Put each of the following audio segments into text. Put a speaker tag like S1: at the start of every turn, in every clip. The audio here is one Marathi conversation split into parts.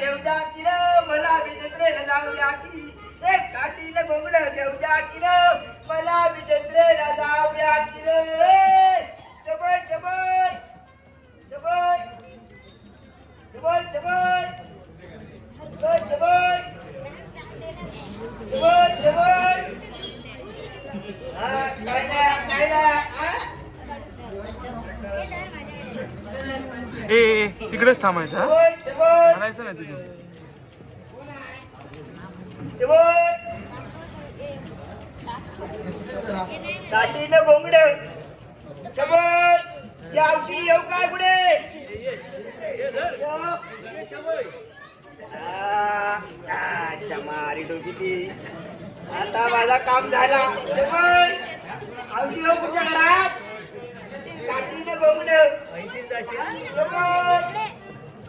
S1: घेऊ जा की र मला बी जत्रेला जाऊया की एक काठीनं घोंगडं घेऊ जा की र मला बी जत्रेला जाऊया की र चबय चबय चबय चबय चबय चबय चबय चबय चबय काय ना
S2: ए तिकडेच थांबायचं हा म्हणायचं नाही तिकडे
S1: काठीनं घोंगड शबय या औषधी येऊ काय पुढे मारी डोकी ती आता माझा काम झाला शबय औषधी येऊ कुठच्या घरात काठीनं घोंगड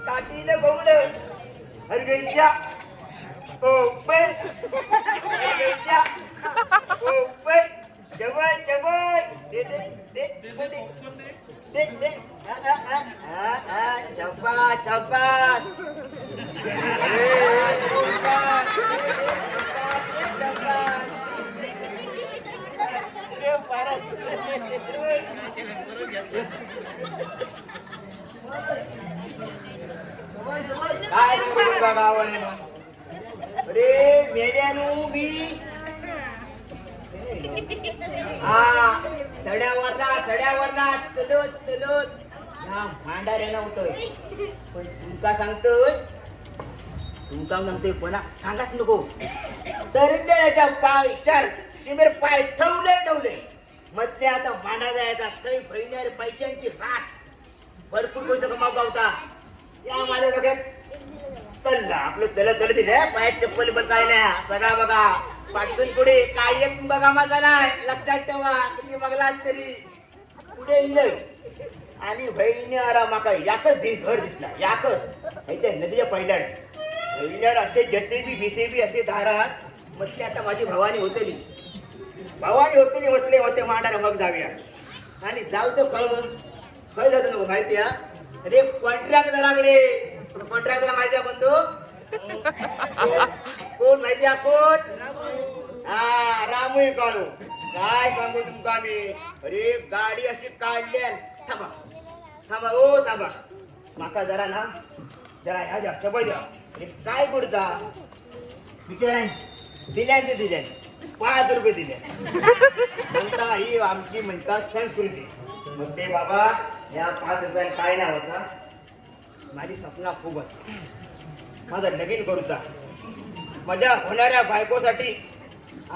S1: काठीनं घोंगड हरगईच्या ओ पे हरगईच्या ओ पे जवळ जवळ दे दे दे दे दे दे चप्पा चप्पा काय गावाने अरे मेल्यानु मी हा सड्यावरना चलत चलत हा भांडारे नव्हतोय पण तुमका सांगतोय पण सांगाच नको तरी देण्याच्या पाय चार शिमेर पाय ठेवले म्हटले आता भांडा जायचा थंय बहिण्यार पैशांची रास भरपूर पैसे कमाव गावता या माझ्या डोक्यात चलला आपलं चलत दिले पायात चप्पल पण काय नाही सगळा बघा पाठून पुढे काय एक बघा माझा नाही लक्षात ठेवा किती बघलात तरी पुढे येईल आणि बहिणी अरा माका याकच घर दिसला याकच इथे नदीच्या पहिल्याड बहिणीवर असे जसेबी बिसेबी असे दारात म्हटले आता माझी भवानी होतेली म्हटले होते मांडारा मग जाऊया आणि जाऊचं खळ जातं नको माहिती आहे अरे कॉन्ट्रॅक्टराकडे कॉन्ट्रॅक्टरला माहिती आहे कोण माहिती आहे कोण हा रामू काळू काय सांगू तुमका मी अरे गाडी अशी काढली थांबा ओ थांबा माका जरा ह्या द्या चबई द्या अरे काय पुढचा विचार दिल्यान 5 रुपये दिले म्हणता ही आमची म्हणतात संस्कृती मग ते बाबा या 5 रुपयात काय नाही होता माझी स्वप्ना खूपच माझं लगीन करूचा माझ्या होणाऱ्या बायकोसाठी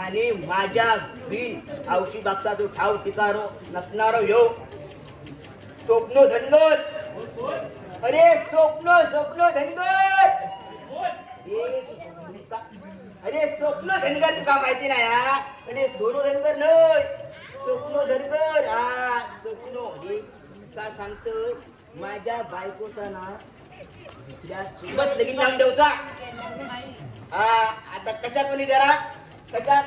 S1: आणि माझ्या बिन औशी बापचा जो ठाव ठिकारो नसणारो यो स्वप्नो धनगर अरे स्वप्नो धनगर अरे स्वप्न धनगर तुका माहिती नाही अरे सोनू धनगर नाही स्वप्नो धनगर हा स्वप्नो हे का सांगतो माझ्या बायकोचा ना दुसऱ्या सोबत लगीन लावून देऊचा हा आता कशा कोणी जरा कशा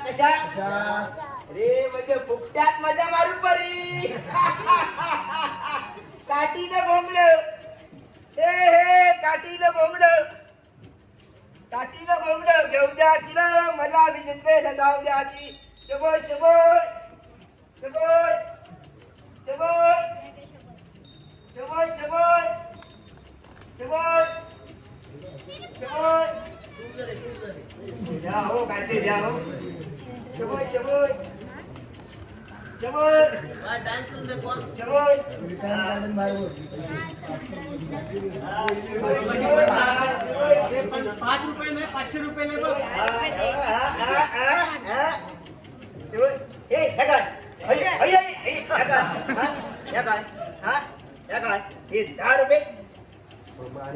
S1: अरे म्हणजे फुकट्यात मजा मारू परी काठीनं घोंगड हे काठीनं घोंगड घेऊ द्या की ना मला बी जत्रेला जाऊ द्या की चबोय चबोय चबोय चबोय चबोय चबोय चबोय चबोय द्या हो काय ते द्या हो चबोय चबोय चबोय डान्स करून दाखवा चबोय 5 रुपये नाही 500 रुपये नाही बघ चबोय ए हे काय हे काय हे 10 रुपये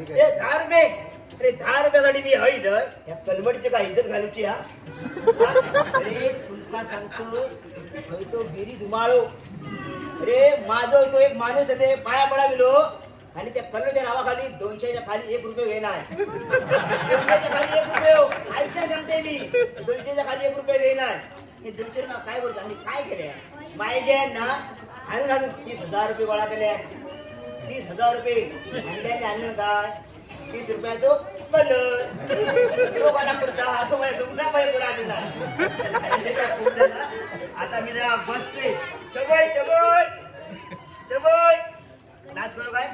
S1: हे 10 रुपये अरे 10 रुपयासाठी मी हळील या कलमडची काय इज्जत घालूची हा अरे तुमका सांगतो तो गिरी धुमाळो अरे माझो तो एक माणूस आहे पाया पडा गेलो आणि त्या कल्लोच्या नावाखाली 200च्या खाली 1 रुपये घेणार 200च्या खाली 1 रुपये आईच्या सांगते मी 200च्या खाली 1 रुपये घेणार हे 200 ना काय बोलतो आणि काय केले मायजे ना आणून 30,000 रुपये गोळा केले 30,000 रुपये आणल्याने आणून काय ₹30 कलर लोकांना करता असं माझ्या लुगडाबाई आलेला आता मी जरा बसते चबय चबय चबय नाच करू काय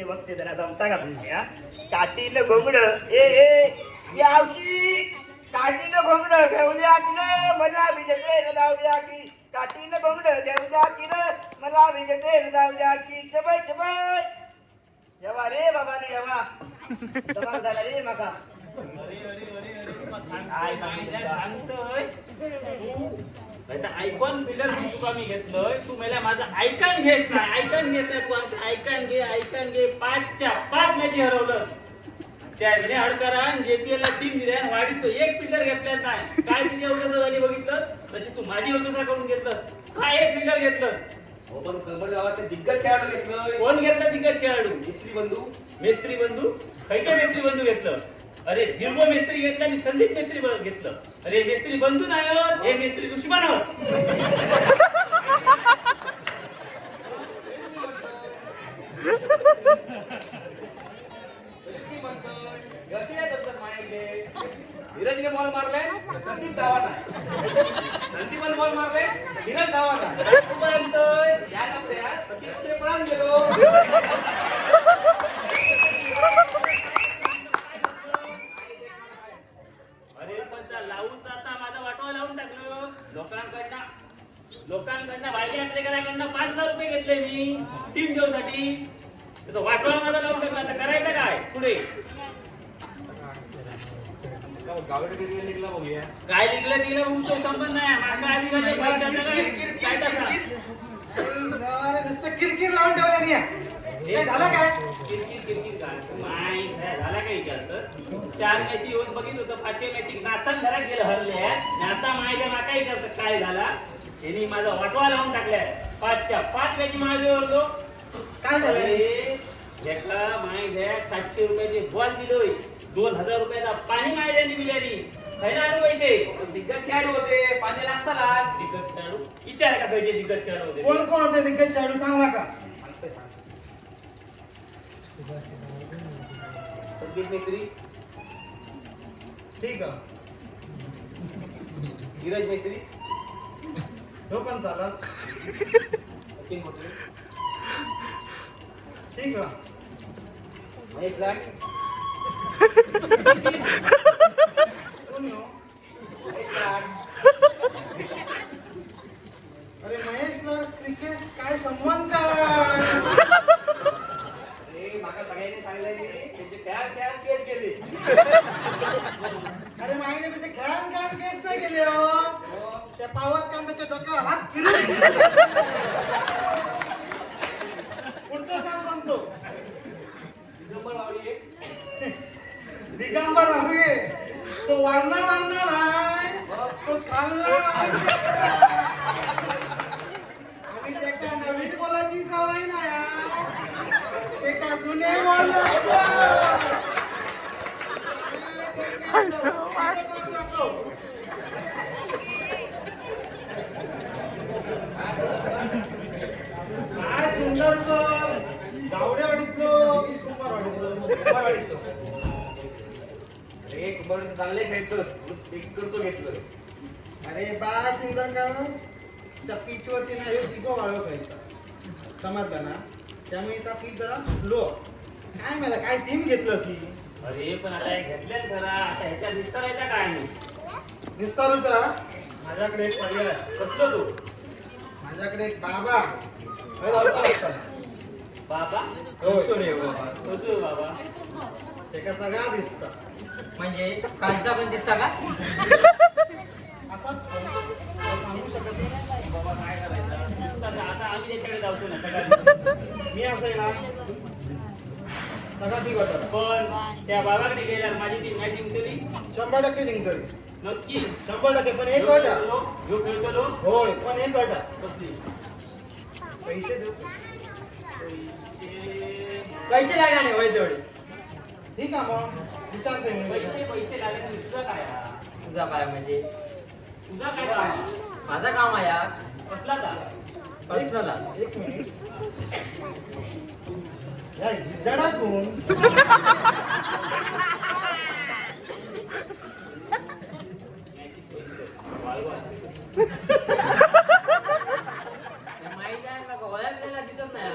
S1: बघते जरा जमता का तुझी हा काठीनं घोंगड यावशी काठीनं घोंगड घेऊ द्या की न मला विजय जाऊ द्या की काठीनं घोंगड घेऊ द्या की न मला विजय जाऊ द्या की चबय चबय जेव्हा रे बाबा रे जेव्हा धमाल झाला रे माका
S3: ऐकून फिल्डर तुका मी घेतलोय तू मला माझं ऐकून घेत नाही तू आमचं ऐकून घे 5च्या 5 मॅची हरवलं त्या हडकरान JPL ला 3 दिल्या आणि वाढीत तो एक फिल्डर घेतला नाही काय तिच्या उद्या झाली बघितलं तशी तू माझी उद्या करून घेतलं काय एक फिल्डर घेतलं
S4: हो पण कबड गावाचे दिग्गज खेळाडू घेतलं
S3: कोण घेतला दिग्गज खेळाडू मेस्त्री बंधू खयचे मेस्त्री बंधू घेतलं अरे हिरगो मेस्त्री घेतला आणि संदीप मेस्त्री घेतलं अरे मेस्त्री बंधू नाही आहोत हे मेस्त्री दुश्मन आहोत
S4: धीरजने बॉल मारले संदीप धावा नाही संदीपने बॉल मारले धीरज धावा नाही
S3: तू काय म्हणतोय
S4: या नव्हते यार सतीश पळून गेलो
S3: अरे पण त्या लावून आता माझा वाटवा लावून टाकलं लोकांकडनं बाळगी यात्रेकराकडनं ₹5,000 घेतले मी 3 दिवसासाठी त्याचा वाटवा माझा लावून टाकला आता करायचं काय पुढे काय लिखलं तिला मग तो संबंध नाही माझा अधिकारी काय टाका
S1: किरकिर लावून ठेवल्या झालं काय
S3: किरकिर झाला काय विचारतं 4 मॅची येऊन बघित होतं 5व्या मॅची नाचन घरात गेलं हरले आता माहिती माका विचारतं काय झाला यांनी माझा वाटवा लावून टाकलाय 5च्या 5 मॅची माझे होतो
S1: काय झालं
S3: एका माय ₹700 बॉल दिलोय ₹2,000 पाणी मायद्यानी दिल्यानी खैर आणू पैसे
S4: दिग्गज खेळाडू होते पाणी लागताला
S3: दिग्गज खेळाडू विचार का खयचे दिग्गज खेळाडू होते
S1: कोण कोण होते दिग्गज खेळाडू सांग नका
S4: संदीप मेस्त्री
S1: ठीक आहे
S4: धीरज मेस्त्री
S1: तो पण झाला
S4: सचिन मोठे
S1: ठीक आहे
S4: महेश लाड
S1: कोण हो?
S4: महेश लाड
S1: अरे महेशला क्रिकेट काय संबंध काय
S4: अरे माका सगळ्यांनी सांगितलं की त्यांचे खेळ केस गेले
S1: अरे माहिती तुझे खेळान काय केस नाही गेले हो त्या पावत काम त्याच्या डोक्यावर हात फिरून पुढचं सांग म्हणतो
S4: दिगंबर वावडी
S1: दिगंबर हवी तो वर्ण नाही तो खाल्ला आणि त्याच्या नवीन बोलाची सवय नाही एका जुने काय सुंदर गावड्या वाढीतलो की कुंभार वाढीतलो
S4: अरे कुंभार चांगले खेळतो करतो घेतलं
S1: अरे बाळा चिंतन करून त्या पीच वरती ना हे दिगो वाळव खायचा समजलं ना त्यामुळे त्या पीच जरा लो काय मला काय टीम घेतलं की
S3: अरे पण आता हे घेतल्यात खरा आता ह्याच्या विस्तारायचा काय नाही
S1: विस्तारूचा माझ्याकडे एक पर्याय आहे.
S3: कसलो तू
S1: माझ्याकडे एक बाबा हे लावता असतात.
S3: बाबा
S1: होय.
S3: होतो बाबा
S1: त्याका सगळा दिसतं
S4: म्हणजे कालचा पण दिसता का
S1: असाच सांगू शकत नाही.
S3: बाबा काय करायचं आता आम्ही त्याच्याकडे जाऊतो ना सगळ्यांनी
S1: मी असं आहे ना सगळा ती वाटत
S3: पण त्या बाबाकडे गेल्यावर माझी टीम मॅच जिंकली
S1: 100% जिंकतोय
S3: नक्की
S1: 100% पण एक अट आहे.
S3: जो खेळतो
S1: होय पण एक अट आहे.
S3: कसली
S1: पैसे देऊ
S4: पैसे लागले होय तेवढे
S1: ठीक आहे मग विचारते मी
S3: पैसे लागले तुझं काय हा?
S4: तुझा काय म्हणजे
S3: तुझा काय काम?
S4: माझा काम आहे यार
S3: कसला का
S4: पर्सनल
S1: एक मिनिट जडा कोण
S5: माहिती आहे ना ओळखलेला दिसत नाही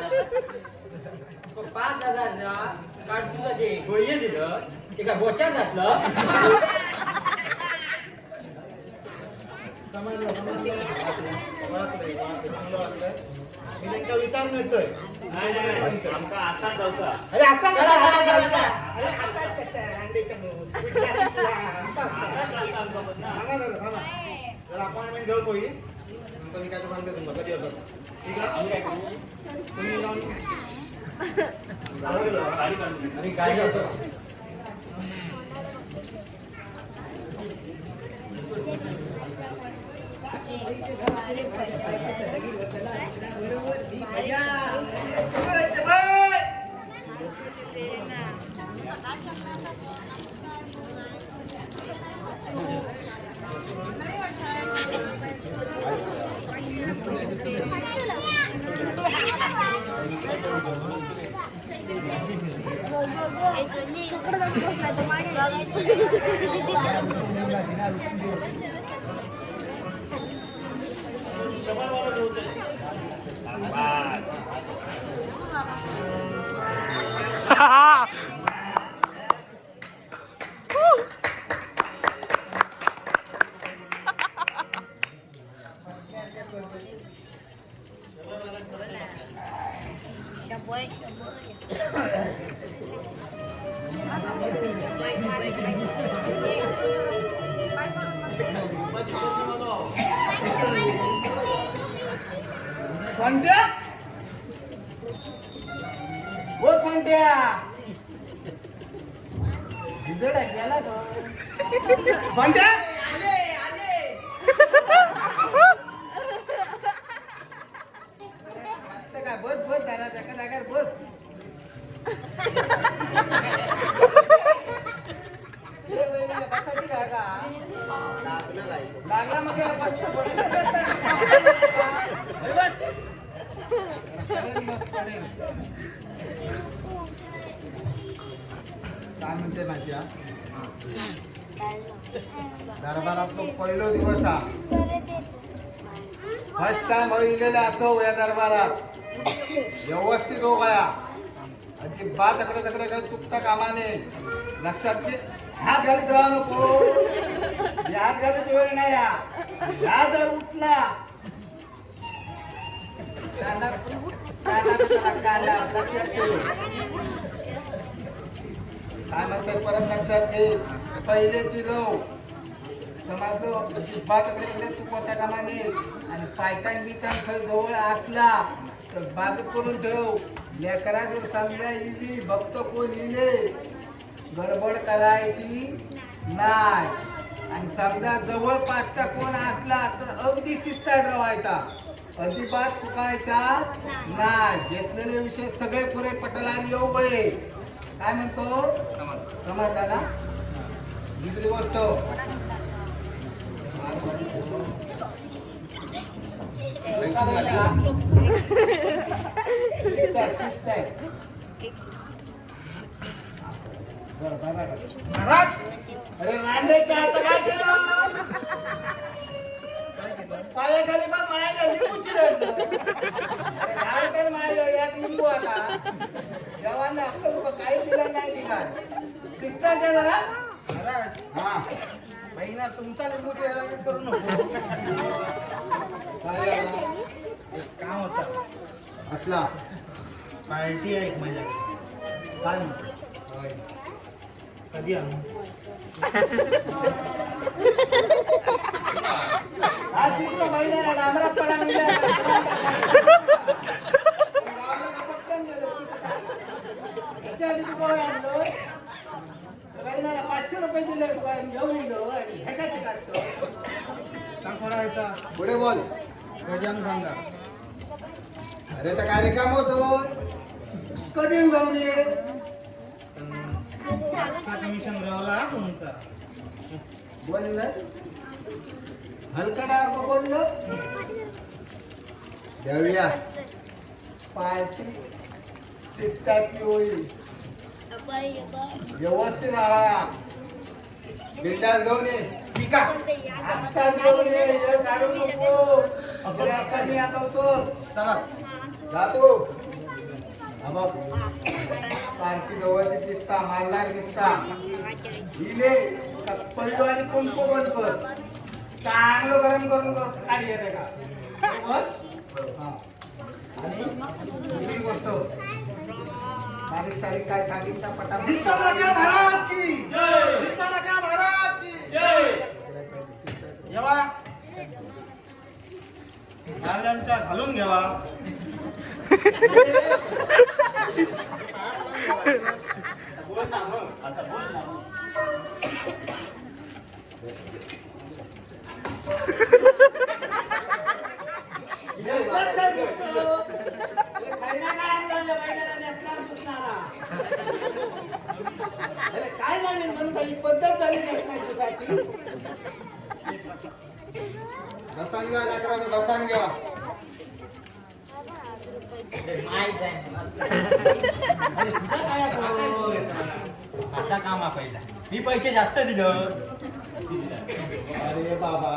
S5: 5,000 कार्ड तुझं जे गोळी दिलं ते काय बोच्यात घातलं
S1: समजलं चांगलं वाटलं मी नेमका विचारून येतोय
S3: आमका आता जाऊचा
S1: अरे असा
S5: चला, चला, चला, चला.
S1: अरे आताच कशा आहे रांडेच्या थांबा जर अपॉइंटमेंट घेऊ कोई नंतर मी काय तर सांगते तुम्हाला कधी येतो ठीक आहे तुम्ही जाऊन
S4: आणि काय करतो
S1: सांगत्या हो सांगत्या बिजडा गेला तो सांगत्या आता काय बस बस जरा एका जागेवर बस बसायची जागा लागला मग काय म्हणते माझ्या दरबारात तो पहिलो दिवस हा फर्स्ट टाइम होईलेला असो या दरबारात व्यवस्थित हो गया अजिबात अकडे तकडे काही चुकता कामा नये लक्षात घे हात घालीत राहू नको हात घालूची वेळ नाही हा जर उठला लक्षात घे काय म्हणतात परत लक्षात घे पहिलेची लोक समजलो अजिबात अकडे तकडे चुकवता कामा नये आणि पायतान बितान खय जवळ असला तर बाजू करून ठेव लेकरा जर समजा इली भक्त कोण इले गडबड करायची नाही आणि समजा जवळपासचा कोण असला तर अगदी शिस्तात राहायचा अजिबात चुकायचा नाही घेतलेले विषय सगळे पुरे पटलावर येऊ गये काय म्हणतो समजला ना दुसरी गोष्ट महाराज अरे रांडेच्या आता काय केलं पायाखाली बघ माया लिंबू चिरडलं 10 रुपयाला माया यात लिंबू आता देवांना आपलं रुपये काही दिलं नाही दिला शिस्तात द्या जरा महाराज हा महिना तुमचा लिंबू चिरडला करू नको काय एक काम होता असला पार्टी आहे एक माझ्याकडे काय म्हणतो कधी आणू हा चिकलो महिन्याला डांबरात पडा महिन्याला 500 रुपये दिले घेऊन येलो आणि ह्याच्याचे काढतो पुढे बोल गजान सांगा अरे तर कार्यक्रम होतो कधी उगवून ये कमिशन रावला तुमचा बोललं हलकडार को बोललो देऊया पार्टी
S6: शिस्तातली होईल. व्यवस्थित आला बिंदास घेऊन ये.
S1: ठीक आहे
S6: आत्ताच घेऊन ये. हे काढू नको. असं आता मी आता चला जातो. हा बघ पार्टी जवळची दिसता मालदार दिसता हिले पहिलो आणि पंप बंद कर. चांगलं गरम करून काढी येते का बरोबर? हा. आणि दुसरी गोष्ट बारीक सारीक काय सांगितलं पटापट महाराज की महाराज की
S7: येवा गाल्यांच्या घालून घ्यावा.
S3: बोल ना मग आता बोल ना.
S6: नेसतात काय गोष्ट? हे खायला काय असं या बाईला नेसणार सुटणारा? अरे काय नवीन म्हणतो ही पद्धत झाली नेसणार सुटायची. बसान घ्या लेकरांनी बसान घ्या.
S5: माहीत आहे.
S3: अरे तुझा काय
S5: माझा काम हा पहिला. मी पैसे जास्त दिलं.
S6: अरे बाबा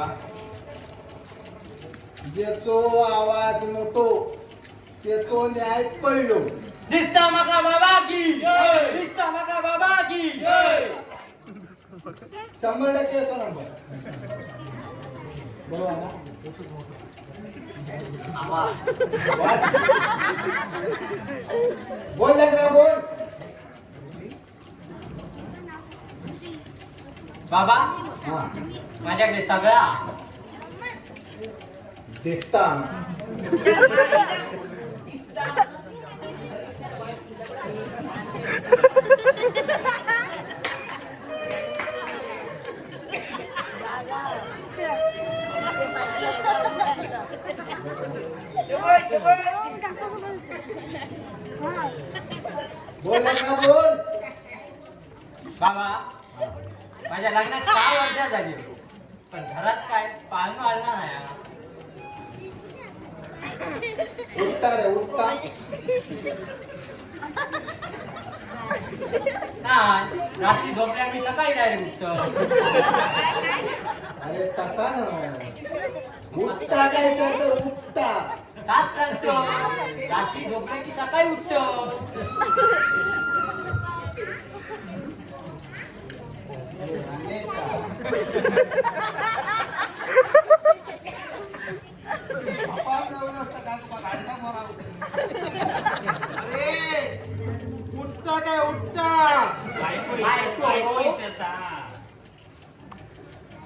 S6: जेचो आवाज मोठो तेचो न्याय पहिलो.
S5: दिसता माका बाबा की दिसता माका बाबा की
S6: 100% येतो नंबर बरोबर ना? बोल लेकरा बोल.
S5: बाबा
S6: हा
S5: माझ्याकडे सगळा
S6: दिसता बोल लेकरा बोल.
S5: बाबा माझ्या लग्नात 6 वर्ष झाली पण घरात काय पाळणं आलं नाही.
S6: उठता रे उठता.
S5: नाही रात्री झोपल्या मी सकाळी डायरेक्ट उठतो.
S6: अरे तसा ना उठता काय विचारतो उठता.
S5: काच सांगतो रात्री झोपल्या की सकाळी उठतो.
S6: उठता काय उठता.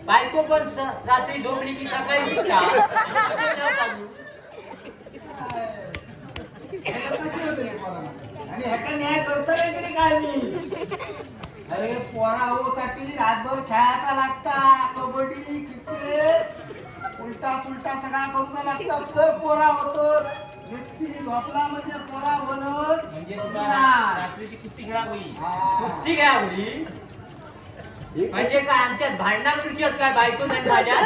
S5: बायको पण रात्री झोपली की सकाळी उठता.
S6: आणि ह्याचा न्याय करतो रे तरी काय मी. अरे पोरासाठी रातभर खेळायचा लागता. कबड्डी क्रिकेट उलटा सुलटा सगळा करून लागतात तर पोरा होतो. नुसती झोपला म्हणजे पोरा होणार
S5: म्हणजे तुला
S6: नाही.
S5: रात्रीची कुस्ती खेळावी.
S6: हा.
S5: कुस्ती खेळावी
S6: एक
S5: म्हणजे काय आमच्यात भांडणा करूची आहेत काय बायको नाही झाल्या.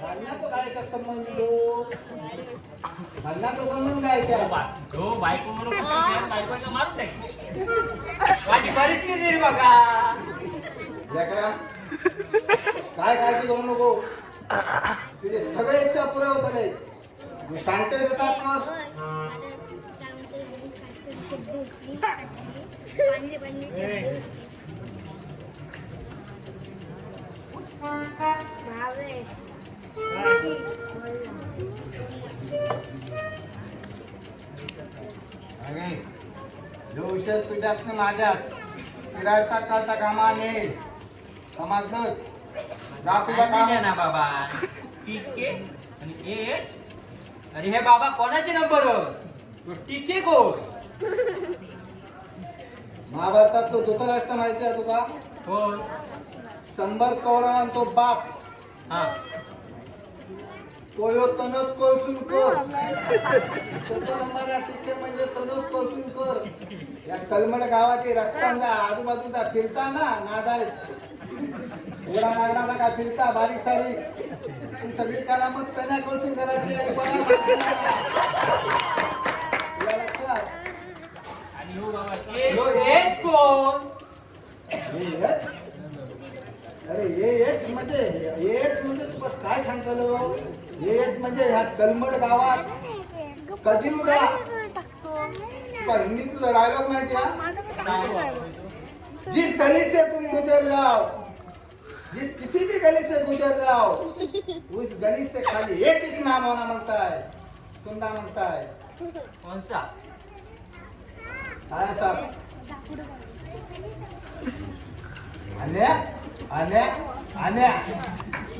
S6: भांडणाचा काय त्यात संबंध लो. भांडणाचा संबंध काय त्या.
S5: हो बायको म्हणून कुस्ती खेळत बायकोचा मारून टाक. माझी परिस्थिती रे बघा.
S6: लेकरा काय काळजी करू नको. तुझे सगळे इच्छा पुरे होत नाही. मी सांगते देतात जोशात तुझ्यात माझ्यात फिरायचा काचा कामा नाही. समजलंच. जा तुझा काम
S5: आहे ना बाबा. टीके आणि एच. अरे हे बाबा कोणाचे नंबर तो टीके कोण.
S6: महाभारतात तो धृतराष्ट्र माहिती आहे तुका.
S5: कोण
S6: 100 कौरवान तो बाप
S5: हा
S6: तो यो तनोत कोळसुलकर. त्याचा नंबर टिके म्हणजे तनोत कोळसुलकर. या कलमड गावाची रक्तांचा आजूबाजूचा फिरता ना नादाय उडा नागडाचा का फिरता बारीक सारीक ती सगळी करामत तन्या कोळसून करायची. याला
S3: आणि हो बाबा ते
S5: ह्यो हेच कोण?
S6: हेच? अरे हेच म्हणजे तुला काय सांगतलो हेच म्हणजे ह्या कलमड गावात कधी उदा तुला हिंदी तुझा डायलॉग माहिती आहे जिस गली से तुम गुजर जाओ जिस किसी भी गली से गुजर जाओ उस गली से खाली एक ही नाम होना मांगता है सुनना मांगता है
S5: कोणसा?
S6: काय साहब अन्या अन्या अन्या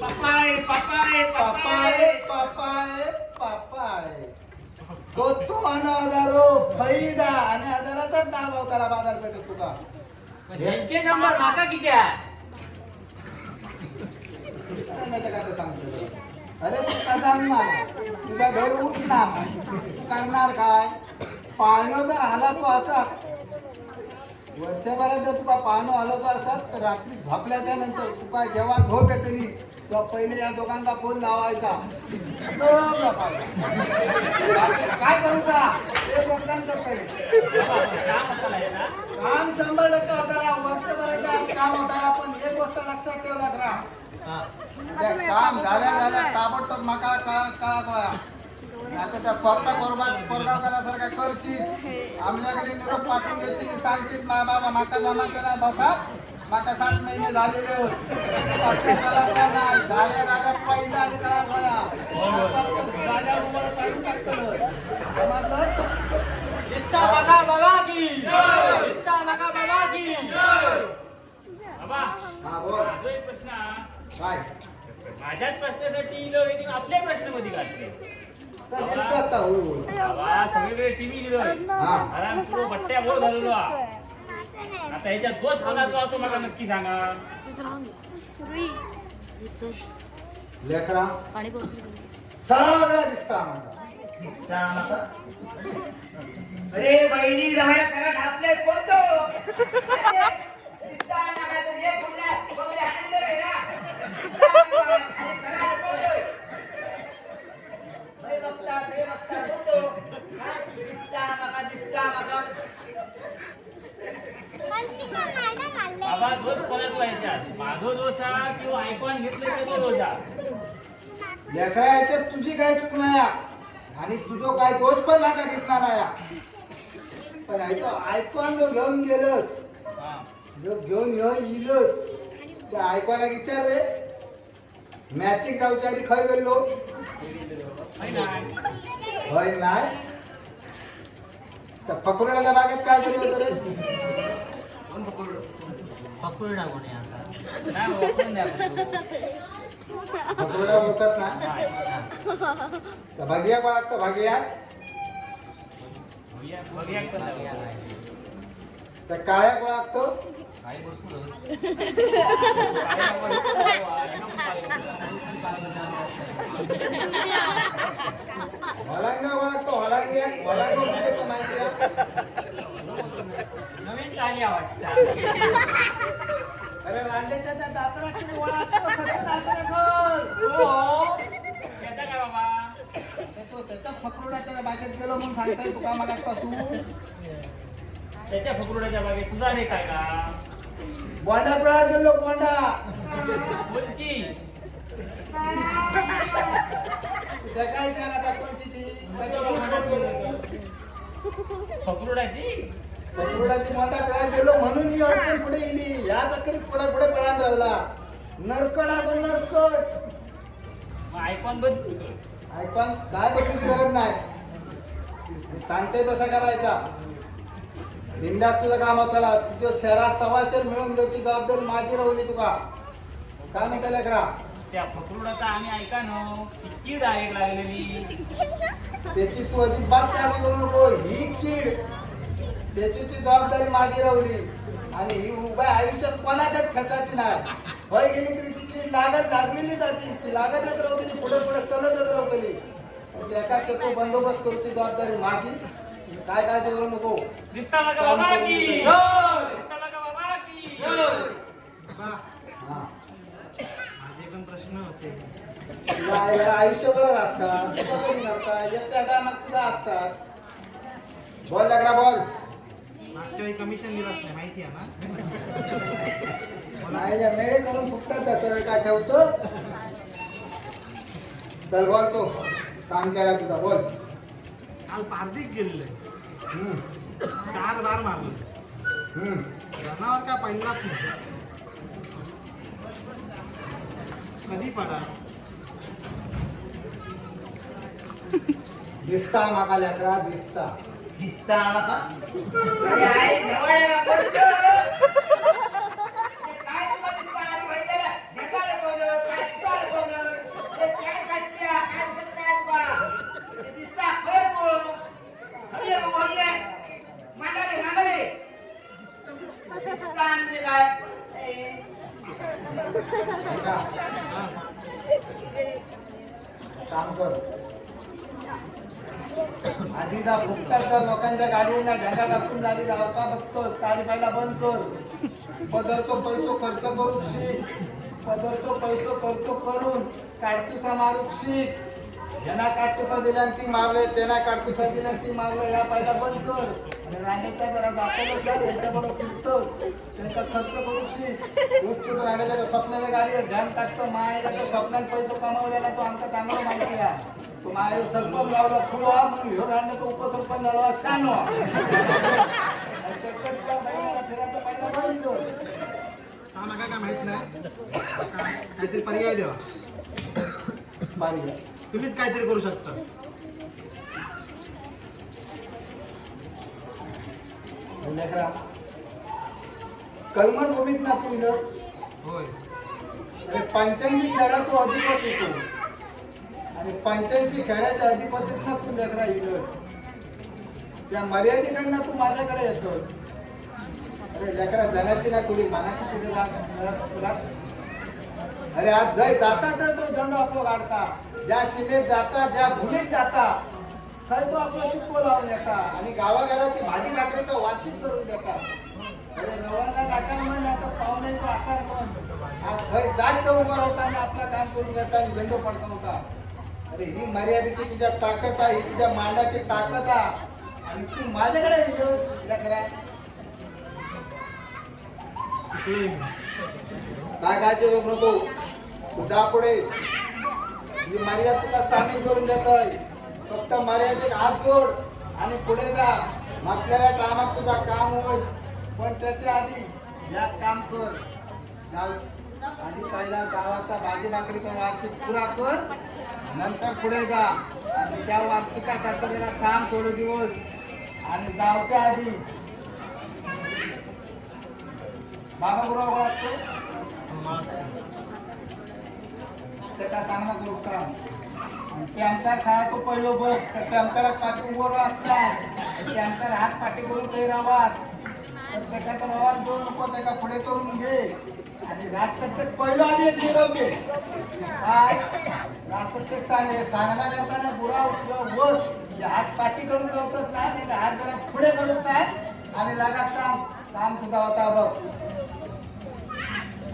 S1: पपाय पपाय
S6: पापाय पापाय पापाय तो अनादारो फैदा आणि आधारातच नाव होताला बाजारपेठेत तुका
S5: पण ह्यांचे नंबर माका किती आहे?
S6: नाही तर काय ते सांगतो अरे तू का जमणार तुझा घर उठणार तू करणार काय पाळणं जर आला तो असा वर्षभरात जर तुका पाळणं आलो तो असत तर रात्री झोपल्याच्या नंतर तुका जेव्हा झोप येतली तेव्हा पहिले या दोघांचा फोन लावायचा काय करूचा ते योगदान करतले काम 100% होताना वर्षभराचं काम होताना पण एक गोष्ट लक्षात ठेव लागला त्या काम झाल्या ताबडतोब माका कळा आता त्या स्वतः कोरगावकरासारखा करशील आमच्याकडे निरोप पाठवून देशील सांगशील मा बाबा माका जमा करा बसा माका 7 महिने झालेले नाही झाल्या पहिला आणि जागा उभं काढून टाकतं समजलं
S5: दिसता बघा बघा की दिसता बघा बघा की
S3: बाबा
S6: हा बोल
S3: माझा एक प्रश्न हा.
S6: काय
S3: माझ्याच प्रश्नासाठी लोक आपल्या प्रश्नामध्ये घातले
S6: तर दिसतात आता होय
S3: बाबा सगळीकडे टीव्ही दिलोय
S6: हा.
S3: आराम सुरू बट्ट्या बोर झालेलो हा. आता ह्याच्यात दोष कोणाचा होतो मला नक्की सांगा
S6: लेकरा सगळं दिसतं आम्हाला
S1: अरे बहिणी जवळ सगळं ढापले कोणतो दिसता नका तर हे कुठल्या बघले हाणलं रे ना हे बघता कोणतो दिसता मका
S3: बाबा दोष कोणाचा व्हायच्यात माझो दोष हा किंवा ऐकून घेतलं तो दोष हा
S6: लेकरा याच्यात तुझी काय चूक नाही आणि तुझं काय दोष पण नका दिसणार नाही पण ऐकून जो घेऊन गेलस जो घेऊन येईलस त्या ऐकवायला विचार रे मॅचिंग जाऊच्या आधी खय गेलो होय नाही त्या फकुरड्याच्या बागेत काय केलं होतं रे
S5: पकडा कोणी आता?
S3: नाही, वापरून द्या.
S6: फकुरड्या ओळखत ना त्या भागिया बाळगतं भागिया
S3: बघूया कसं.
S6: त्या काळ्या ओळखतो हलांगा ओळखतो हलांगिया हलांग म्हणजे माहिती आहे
S5: नवीन टाळी वाटतं.
S6: अरे रांडेच्या त्या दातराची ओळखतो सचिन दातरेकर
S5: हो.
S3: येता काय बाबा
S6: तो त्याच्या फकरुडाच्या बागेत गेलो म्हणून सांगताय तुका मागापासून
S3: त्याच्या फकुरड्याच्या बागेत तुझा रे काय का
S6: बोंडा पिळा गेलो बोंडा
S3: कोणची
S6: त्या काय विचार आता कोणची ती त्याच्या
S3: फकुरड्याची
S6: फकरुडाची बोंडा पिळा गेलो म्हणून ही अडचण पुढे येली या चक्रीत पुढे पडान राहिला नरकड तो नरकट
S3: मग ऐकून बदलू कर.
S6: ऐकून काय बघण्याची गरज नाही मी सांगते तसा करायचा बिंदात तुझं काम होताला तुझ्या शहरात सवाशेर मिळून द्यायची जबाबदारी माझी राहिली तुका काय म्हणता लेकरा
S3: त्या फकुरडाचा आम्ही ऐका नो ती कीड आहे लागलेली
S6: त्याची तू अजिबात काळजी करू नको ही कीड त्याची ती जबाबदारी माझी राहिली आणि ही उभ्या आयुष्यात कोणाच्याच ठेचाची नाही होय गेली तरी ती कीड लागलेली जाते ती लागतच राहते पुढे पुढे चलतच राहतली एका तो बंदोबस्त करू ती जबाबदारी माझी काय काळजी करू नको
S3: दिसता बघा बाबा की दिसता बघा बाबा की
S6: हा
S7: माझे पण प्रश्न होते
S6: तुला याला आयुष्यभरच असतात तुझं कधी नसतात एकट्या टायमात तुझा असतात बोल लेकरा बोल
S7: मागच्या वेळी कमिशन दिलंच नाही माहिती आहे ना.
S6: नाही मेळे करून फुकटात जातो का ठेवतो. तर बोल तो काम केला तुझा बोल.
S7: काल पारदीक गेलेलं
S6: हम्म,
S7: 4 बार मारलं.
S6: हम्म.
S7: जनावर काय पडलाच नाही. कधी पडा
S6: दिसता माका लेकरा दिसता.
S1: दिसता आम्हाला अरे आई जवळ आहे का? बोलतो. हे काय तुला दिसतं? अरे माहिती आहे? ढेकाळं कोणं? काटकाळ कोणं? हे काय काटल्या? काय दिसत नाही तुला? हे दिसतं खरं तू. अरे बोलले. मांडारे. दिसतं म्हणजे काय? ए,
S6: ऐका. काम कर आधी दा फुकटात जर लोकांच्या गाडीला ढेंगा टाकून झाली धावता बघतोस तारी पहिला बंद कर. पदरतो पैसो खर्च करून शिक. पदरतो पैसो खर्च करून काडतुसा मारूक शिक. ज्यांना काडतुसा दिल्या ती मारले त्यांना काडतुसा दिल्या ती मारलं या पहिला बंद कर. आणि रांडेच्या जरा दाखवलं जा त्यांच्याबरोबर फिरतोस त्यांचा खर्च करून शिक. उच्चूक रांडेच्या स्वप्नाच्या गाडीवर ध्यान टाकतो मायाच्या स्वप्नात पैसो कमावलेला तो आमचा चांगला माहिती आहे. तो माय सरपंच लावला फुवा मग ह्यो रांडे तो उपसरपंच झाला शानवा. फिरायचा पहिला बंद कर.
S7: का नका काय माहित नाही. काहीतरी पर्याय द्यावा.
S6: मारी
S7: तुम्हीच काहीतरी करू शकता.
S6: लेकरा कलमन भूमीत ना तू इलं.
S7: होय.
S6: अरे 85 खेळा तू अधिपती तू. आणि 85 खेळाच्या अधिपतीत ना तू लेकरा इलस. त्या मर्यादेकडनं तू माझ्याकडे येतोस. अरे लेकरा धनाची ना कुडी मानाची तुझे राग. अरे आज जय जाता तर तो दंड आपलं काढता. ज्या सीमेत जाता ज्या भूमीत जाता काय तो आपला शिक्को लावून येता. आणि गावागावाची भाजी भाकरीचा वार्षिक करून देता. अरे रवाना आकार म्हण आता पाहुण्याचा आकार म्हण. आज भय जात उभं राहता आणि आपलं काम करून घेता आणि झेंडू पडकावता. अरे ही मर्यादेची तुझ्या ताकद आहे. ही तुझ्या मांडाची ताकद आहे. आणि तू माझ्याकडे येतोस लेकरा.
S7: चुकलोय मी.
S6: काय काळजी करू नको. तुझा पुढे ही मर्यादा तुला सामील करून देतोय. फक्त मर्यादेत हात जोड आणि पुढे जा. मागच्या टायमात तुझा काम होईल. पण त्याच्या आधी यात काम कर. जाऊ आधी पहिला गावाचा भाजी भाकरीचा वार्षिक पुरा कर. नंतर पुढे जा. आणि त्या वार्षिकासाठी जरा थांब थोडे दिवस. आणि जाऊच्या आधी बाबा बरोबर वाटतो त्याला सांग ना ग्रुप सांग. कॅम्पसार खाया तो पहिलो बघ. त्या कॅम्पराक पाठी उभं राहत सांग. कॅम्पर हात पाठी करून काही राहत तर त्याचा तर आवाज देऊ नको. त्याला पुढे करून घे. आणि राजसत्तेक पहिलं आधी एक निरोप घे. काय राजसत्तेक सांगे सांगणार करताना बुरा बस हात पाठी करून ठेवतच ना. त्याचा हात जरा पुढे करून सांग. आणि रागात सांग काम तुझा होता बघ.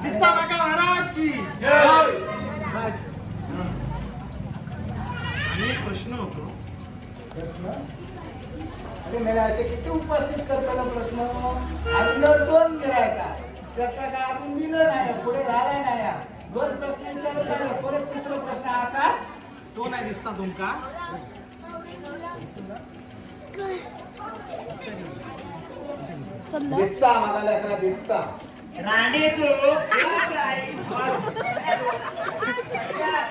S7: दिसता बाका महाराज की महाराज. आणि एक प्रश्न होतो.
S6: प्रश्न अरे मला असे किती उपस्थित करताना प्रश्न. आणलं 2 गिरायका त्याचा काय अजून दिलं नाही. पुढे झालाय नाही. 2 प्रश्न विचारत झाले. परत 3रा प्रश्न असाच.
S7: तो नाही दिसता तुमका.
S6: दिसता मला लेकरा दिसता.
S1: रांडेचो खूप आहे.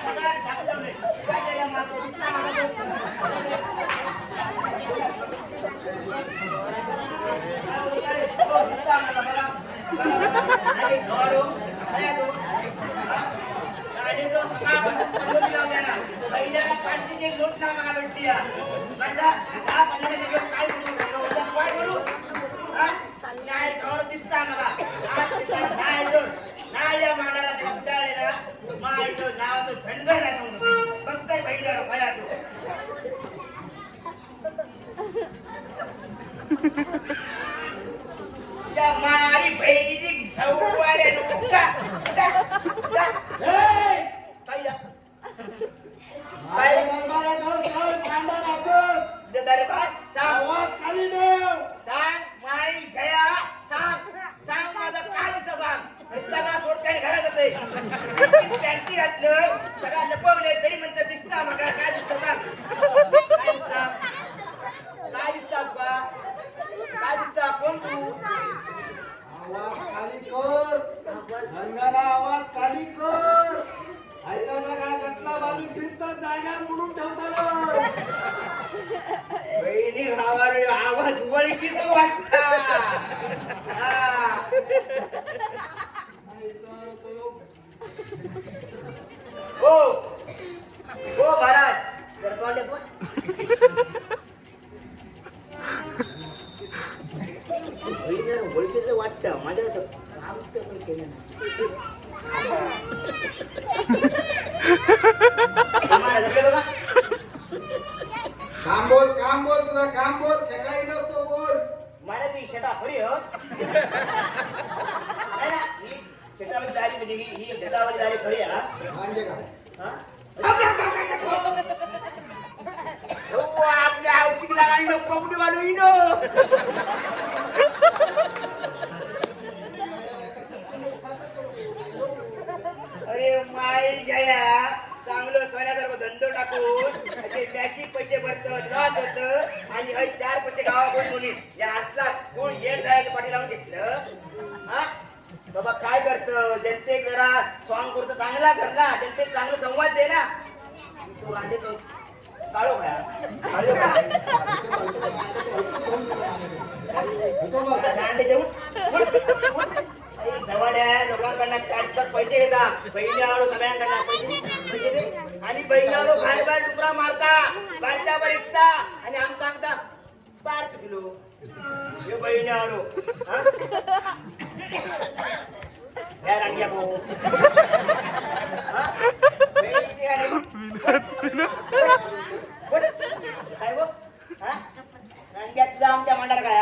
S1: सगळ्यात दाखवलंय. काय त्याला मागं दिसतं मला बघ. हो, दिसतं मला बघा. अरे घोडो, काय तो? रांडेचो सकाळपासून पल्लोटी लावल्या ना. पहिल्याला 5ची नोट ना मला भेटली. समजा 10-15 घेऊन काय करू? काय करू? नाही जोर दिसता मला. आज तिचा नाही या मानाला ते उठाळे ना. मायचं नावाचं धनगर आहे म्हणून बघताय पहिल्या पाया तो. त्या मारी बहिणी झववाऱ्या नुका.
S6: माझ्या दरबारात हो, सांग, भांडण असोस.
S1: दरबार
S6: आवाज खाली ठेव.
S1: सांग माई
S6: धनगरा आवाज खाली कर. ऐकायला काय गटला बाजू फिरतात जाग्यावर म्हणून ठेवताना.
S1: बहिणी भावारे आवाज ओळखीचा वाटता. हो हो महाराज जरा तोंड दाखवा. बहिणीला ओळखीचं वाटतं माझ्या तर काम तर पण केलं नाही. आम्हाला जमलं बघा.
S6: काम बोल तुझा काम बोल फेकाई नसतो बोल.
S1: मला ती शटा खरी हो नाही ना ही शटावाली दारी म्हणजे ही शटावाली दारी खरी हा
S6: म्हणजे काय
S1: हा? हो, आपल्या आवतीला आणलं कोंबडी वालो इनो. अरे माय जया चांगलं सोन्यासारखं धंदो टाकून ते मॅचिक पैसे भरत लॉस होत आणि हय 4 पैसे गावाकडून मुली या आतला कोण येड जायचं पाठी लावून घेतलं हा बाबा काय करत जनतेक जरा सॉंग करतो चांगला कर ना जनतेक चांगलं संवाद दे ना तू अंडे तो काळो खाया काळो अंडे जेवून जवाड्या लोकांकडनं काढतात पैसे घेतात बहिणीवर सगळ्यांकडनं पैसे दे आणि बहिणीवर बाहेर बाहेर टुकरा मारता बाहेरच्या वर विकता आणि आमचा आमचा 5 किलो हे बहिणीवर या रांग्या भाऊ काय गो रांग्या तुझा आमच्या मांडार काय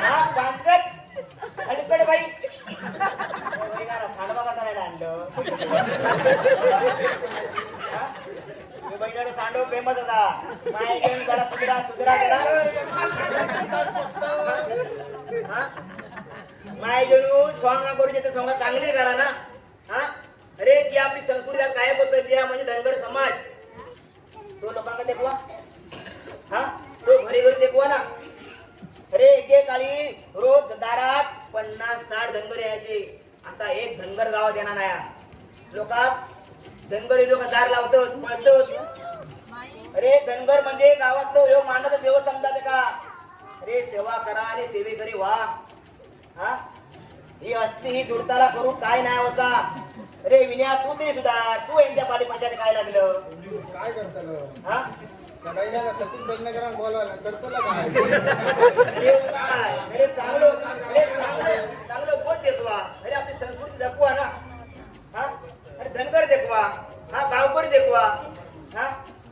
S1: हा 65 अलीकडे बाई सांडवा करता नाही आणलं बहिणीवर सांडव फेमस होता काय घेऊन जरा सुधरा सुधरा जरा माय जणू स्वांग करून येते स्वांग चांगली करा ना हा अरे जी आपली संस्कृती गायब होत चालली आहे म्हणजे धनगर समाज तो लोकांना देखवा हा तो घरी घरी देखवा ना अरे एकेकाळी रोज दारात 50-60 धनगर यायचे आता एक धनगर गावात येणार नाही लोक धनगरी लोक दार लावतात पळतात अरे धनगर म्हणजे गावात तो ह्यो मांडत सेवा समजाते का अरे सेवा करा आणि सेवेकरी व्हा हा ही असली ही जुडताला करू काय नाही होता अरे विनया तू तरी सुधार तू यांच्या पाठीपाशाने काय लागलं
S6: काय करताल
S1: हा
S6: त्या बहिण्याला सचिन पेडणेकरांना बोलवायला करतोला काय
S1: अरे काय अरे चांगलं बोध देतवा अरे आपली संस्कृती जपवा ना हा अरे धनगर देखवा हा गावकरी देखवा हा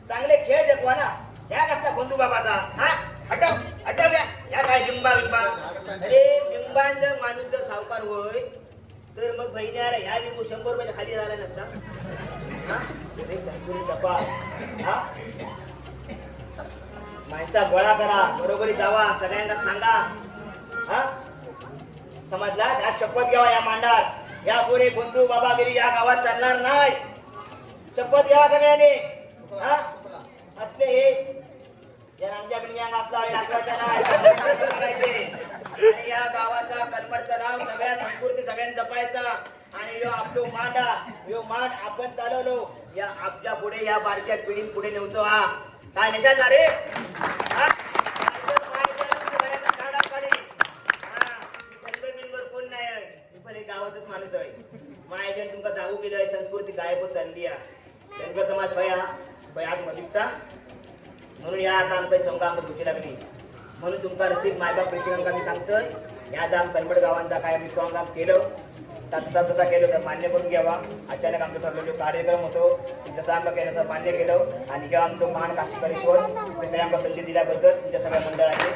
S1: चांगले खेळ देखवा ना ह्या कसला बंधू बाबाचा हा हटव या काय लिंबा बिंबा अरे लिंबांचा माणूस जर सावकार होय तर मग बहिण्याला ह्या लिंबू 100 रुपयाच्या खाली झाला नसता हा अरे संस्कृती जपा हा माणसा गोळा करा बरोबरी जावा सगळ्यांना सांगा हा समजला आज शपथ घ्यावा या मांडार या पुढे बंधू बाबागिरी या गावात चालणार नाही शपथ घ्यावा सगळ्यांनी हा असले हे या रांग्या बिंग्या घातला नाचवायच्या नाही आणि या गावाचा कलमडचं नाव सगळ्या संस्कृती सगळ्यांनी जपायचा आणि यो आपलो मांडा यो मांड आपण चालवलो या आपल्या पुढे या बारक्या पिढी पुढे नेऊचो हा काय निशाल ना रे कोण नाही पण एक गावातच माणूस आहे मायजन तुमका जाऊ गेलोय संस्कृती गायब चालली आहे धनगर समाज भयात दिसता म्हणून या आता आमच्या संघ आमच्या दुची लागली म्हणून तुमका रचित मायबाप प्रेक्षकांना मी सांगतोय या दाम कलमड गावांचा काय मी सॉंग आम केलं तसा केलं तर मान्य करून घ्यावा अचानक आमचं ठरलेलं कार्यक्रम होतो जसं आमचं केलं तसं मान्य केलं आणि जेव्हा आमचं मान काशीकरेश्वर त्याच्या आमच्या संधी दिल्याबद्दल तुमच्या सगळ्या मंडळाचे